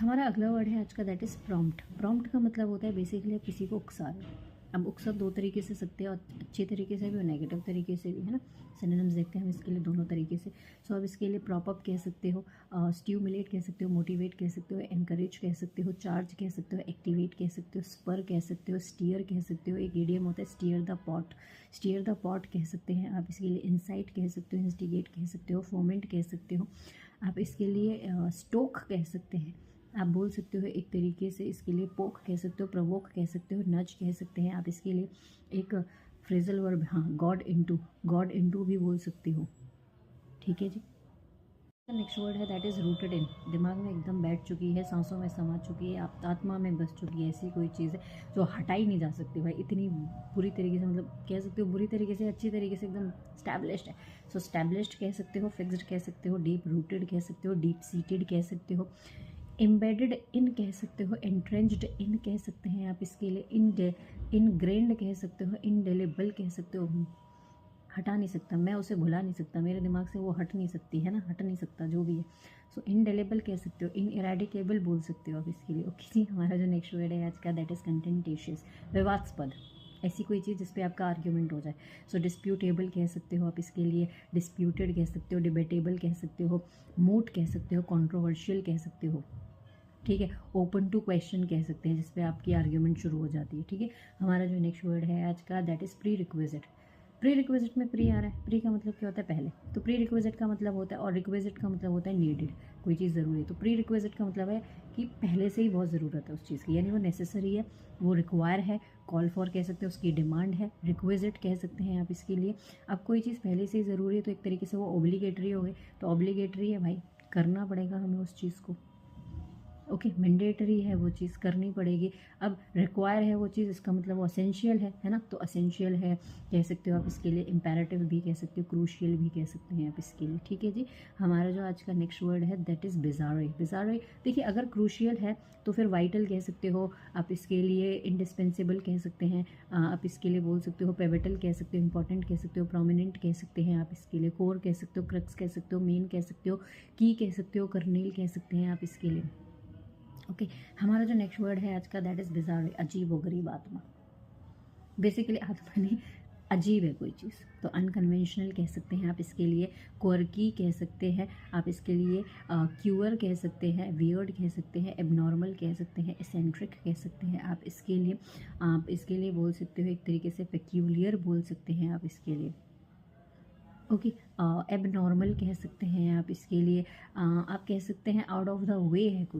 हमारा अगला वर्ड है आज का, दैट इज़ प्रॉम्प्ट। प्रॉम्प्ट का मतलब होता है बेसिकली आप किसी को उकसा रहे हो। अब उकसा दो तरीके से सकते हैं, और अच्छे तरीके से भी और नेगेटिव तरीके से भी, है ना। सिनोनिम्स देखते हैं हम इसके लिए दोनों तरीके से। सो आप इसके लिए प्रॉप अप कह सकते हो, स्टिमुलेट कह सकते हो, मोटिवेट कह सकते हो, एनकरेज कह सकते हो, चार्ज कह सकते हो, एक्टिवेट कह सकते हो, स्पर कह सकते हो, स्टीयर कह सकते हो। एक इडियम होता है steer the pot, steer the pot कह सकते हैं आप इसके लिए। इंसाइट कह सकते हो, इंस्टिगेट कह सकते हो, फोमेंट कह सकते हो आप इसके लिए। स्टोक कह सकते हैं आप, बोल सकते हो एक तरीके से इसके लिए। पोक कह सकते हो, प्रवोक कह सकते हो, नज कह सकते हैं आप इसके लिए। एक फ्रेजल वर्ब, हाँ, गॉड इनटू भी बोल सकते हो। ठीक है जी। नेक्स्ट वर्ड है दैट इज़ रूटेड इन। दिमाग में एकदम बैठ चुकी है, सांसों में समा चुकी है, आप आत्मा में बस चुकी है। ऐसी कोई चीज़ है जो हटाई नहीं जा सकती भाई, इतनी बुरी तरीके से, मतलब कह सकते हो बुरी तरीके से, अच्छी तरीके से एकदम स्टैब्लिश्ड है। सो स्टैब्लिश्ड कह सकते हो, फिक्स्ड कह सकते हो, डीप रूटेड कह सकते हो, डीप सीटेड कह सकते हो, एम्बेडेड इन कह सकते हो, एंट्रेंच्ड इन कह सकते हैं आप इसके लिए। इनग्रेन्ड कह सकते हो, इनडेलेबल कह सकते हो। हटा नहीं सकता, मैं उसे भुला नहीं सकता, मेरे दिमाग से वो हट नहीं सकती, है ना, हट नहीं सकता जो भी है। सो इनडेलेबल कह सकते हो, इनइरेडिकेबल बोल सकते हो आप इसके लिए। ओके जी, हमारा जो नेक्स्ट वर्ड है आज का, दैट इज़ कंटेंटेशियस, विवादास्पद। ऐसी कोई चीज़ जिस पे आपका आर्ग्यूमेंट हो जाए। सो डिस्प्यूटेबल कह सकते हो आप इसके लिए, डिस्प्यूटेड कह सकते हो, डिबेटेबल कह सकते हो, मूट कह सकते हो, कॉन्ट्रोवर्शियल कह सकते हो। ठीक है, ओपन टू क्वेश्चन कह सकते हैं जिस पे आपकी आर्ग्यूमेंट शुरू हो जाती है। ठीक है, हमारा जो नेक्स्ट वर्ड है आज का, that is pre requisite. Pre requisite में प्री आ रहा है, प्री का मतलब क्या होता है, पहले। तो प्री रिक्विजिट का मतलब होता है, और रिक्विजिट का मतलब होता है नीडेड, कोई चीज़ ज़रूरी है। तो प्री रिक्विजिट का मतलब है कि पहले से ही बहुत ज़रूरत है उस चीज़ की, यानी वो नेसेसरी है, वो रिक्वायर है। कॉल फॉर कह सकते हो, उसकी डिमांड है। रिक्विजिट कह सकते हैं आप इसके लिए। अब कोई चीज़ पहले से ही ज़रूरी है तो एक तरीके से वो ऑब्लिगेटरी हो गई। तो ऑब्लिगेटरी है भाई, करना पड़ेगा हमें उस चीज़ को। ओके, मैंडेटरी है, वो चीज़ करनी पड़ेगी। अब रिक्वायर है वो चीज़, इसका मतलब वो असेंशियल है ना। तो असेंशियल है कह सकते हो आप इसके लिए। इम्पेरेटिव भी कह सकते हो, क्रूशियल भी कह सकते हैं आप इसके लिए। ठीक है जी, हमारा जो आज का नेक्स्ट वर्ड है दैट इज़ बिजारे। बिजारे, देखिए अगर क्रूशियल है तो फिर वाइटल कह सकते हो आप इसके लिए, इंडिस्पेंसिबल कह सकते हैं आप इसके लिए, बोल सकते हो पेविटल कह सकते हो, इंपॉर्टेंट कह सकते हो, प्रोमिनेंट कह सकते हैं आप इसके लिए, कोर कह सकते हो, क्रक्स कह सकते हो, मेन कह सकते हो, की कह सकते हो, कर्नेल कह सकते हैं आप इसके लिए। ओके, हमारा जो नेक्स्ट वर्ड है आज का, दैट इज़ बिजार, अजीब व गरीब आत्मा। बेसिकली आत्मा नहीं, अजीब है कोई चीज़, तो अनकन्वेंशनल कह सकते हैं आप इसके लिए। क्वर्की कह सकते हैं आप इसके लिए, क्यूअर कह सकते हैं, वियर्ड कह सकते हैं, एबनॉर्मल कह सकते हैं, एसेंट्रिक कह सकते हैं आप इसके लिए। आप इसके लिए बोल सकते हो एक तरीके से पेक्यूलियर बोल सकते हैं आप इसके लिए। ओके, एबनॉर्मल कह सकते हैं आप इसके लिए। आप कह सकते हैं आउट ऑफ द वे है कुछ।